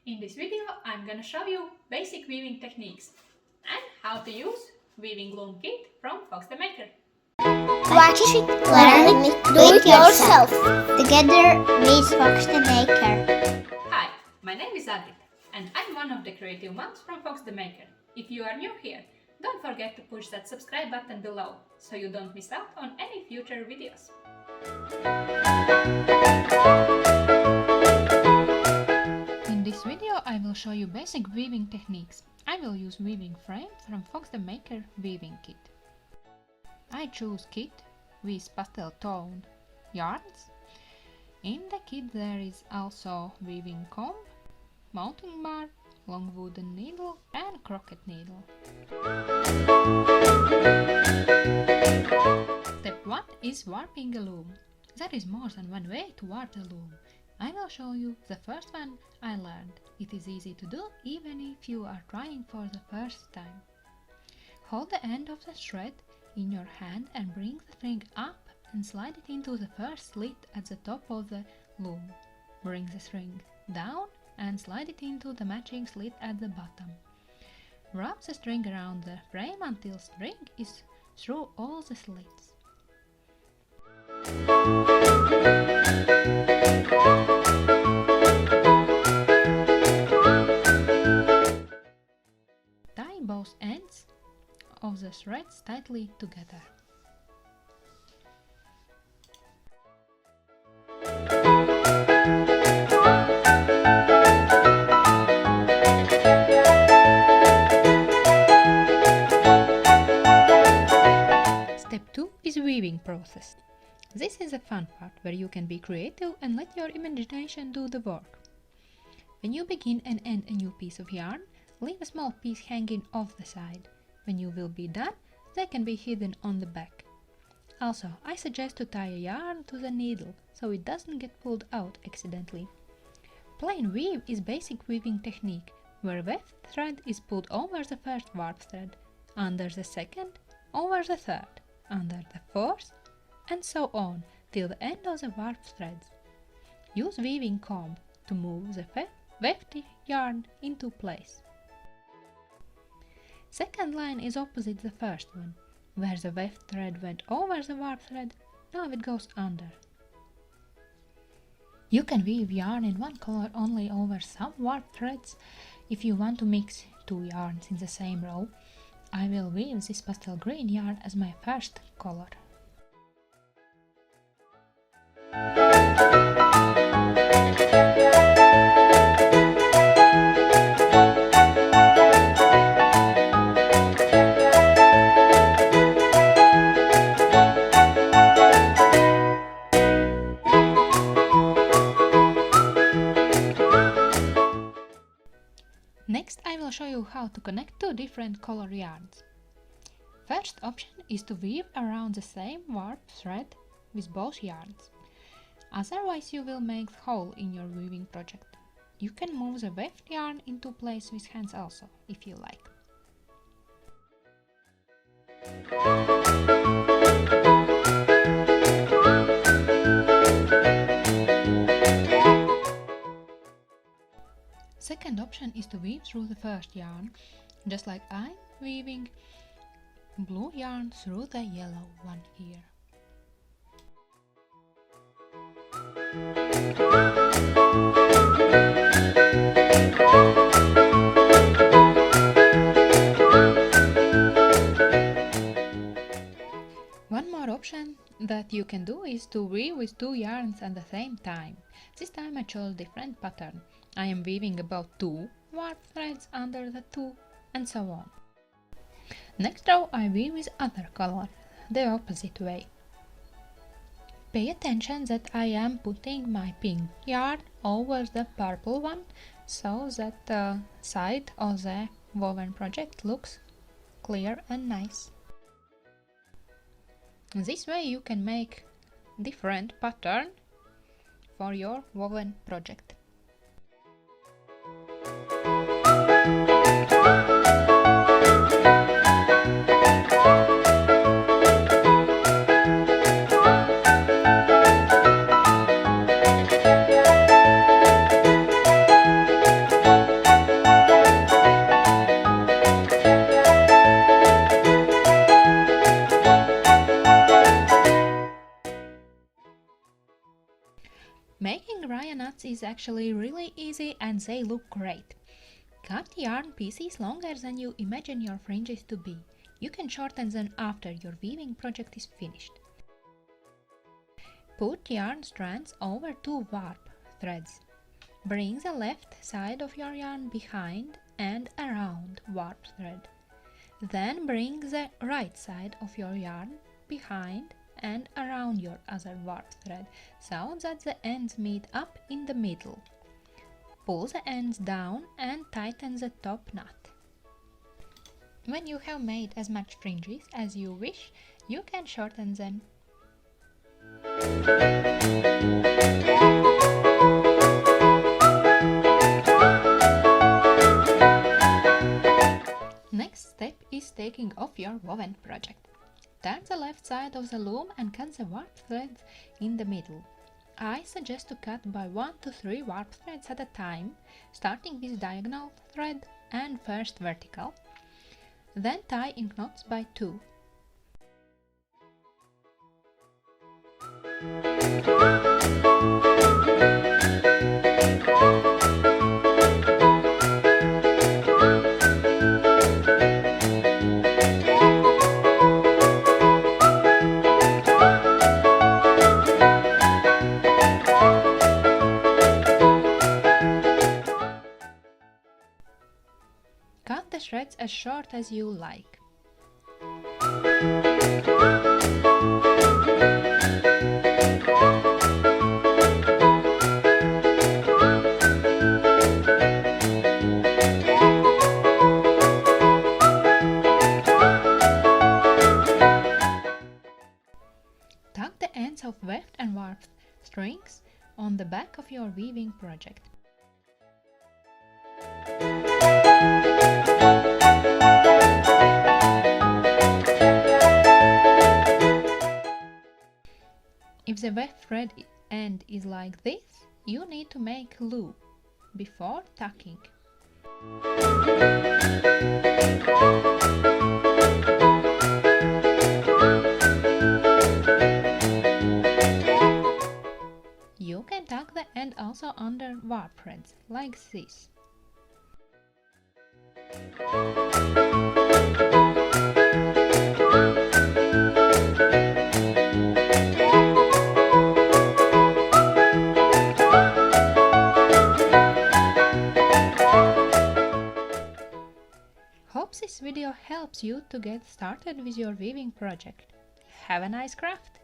In this video, I'm gonna show you basic weaving techniques and how to use weaving loom kit from Fox the Maker. Watch it, learn it, do it yourself. Together with Fox the Maker. Hi, my name is Agrita and I'm one of the creative moms from Fox the Maker. If you are new here, don't forget to push that subscribe button below so you don't miss out on any future videos. In this video I will show you basic weaving techniques. I will use weaving frame from Fox the Maker weaving kit. I choose kit with pastel toned yarns. In the kit there is also weaving comb, mounting bar, long wooden needle and croquet needle. Step 1 is warping a loom. There is more than one way to warp the loom. I will show you the first one I learned. It is easy to do even if you are trying for the first time. Hold the end of the thread in your hand and bring the string up and slide it into the first slit at the top of the loom. Bring the string down and slide it into the matching slit at the bottom. Wrap the string around the frame until string is through all the slits. Tie both ends of the threads tightly together. Step 2 is weaving process. This is a fun part where you can be creative and let your imagination do the work. When you begin and end a new piece of yarn, leave a small piece hanging off the side. When you will be done, they can be hidden on the back. Also, I suggest to tie a yarn to the needle so it doesn't get pulled out accidentally. Plain weave is basic weaving technique where weft thread is pulled over the first warp thread, under the second, over the third, under the fourth, and so on till the end of the warp threads. Use weaving comb to move the wefted yarn into place. Second line is opposite the first one. Where the weft thread went over the warp thread, now it goes under. You can weave yarn in one color only over some warp threads if you want to mix two yarns in the same row. I will weave this pastel green yarn as my first color. Next I will show you how to connect two different color yarns. First option is to weave around the same warp thread with both yarns. Otherwise you will make a hole in your weaving project. You can move the weft yarn into place with hands also, if you like. Second option is to weave through the first yarn, just like I'm weaving blue yarn through the yellow one here. One more option that you can do is to weave with two yarns at the same time. This time I chose different pattern. I am weaving about 2 warp threads under the 2 and so on. Next row I weave with other color, the opposite way. Pay attention that I am putting my pink yarn over the purple one so that the side of the woven project looks clear and nice. This way you can make different pattern for your woven project. actually really easy and they look great. Cut yarn pieces longer than you imagine your fringes to be. You can shorten them after your weaving project is finished. Put yarn strands over 2 warp threads. Bring the left side of your yarn behind and around warp thread. Then bring the right side of your yarn behind and around your other warp thread so that the ends meet up in the middle. Pull the ends down and tighten the top knot. When you have made as much fringes as you wish, you can shorten them. Next step is taking off your woven project. Turn the left side of the loom and cut the warp threads in the middle. I suggest to cut by 1 to 3 warp threads at a time, starting with diagonal thread and first vertical. Then tie in knots by 2. Cut the shreds as short as you like. Tuck the ends of weft and warped strings on the back of your weaving project. If the weft thread end is like this, you need to make loop before tucking. You can tuck the end also under warp threads, like this. Hope this video helps you to get started with your weaving project. Have a nice craft!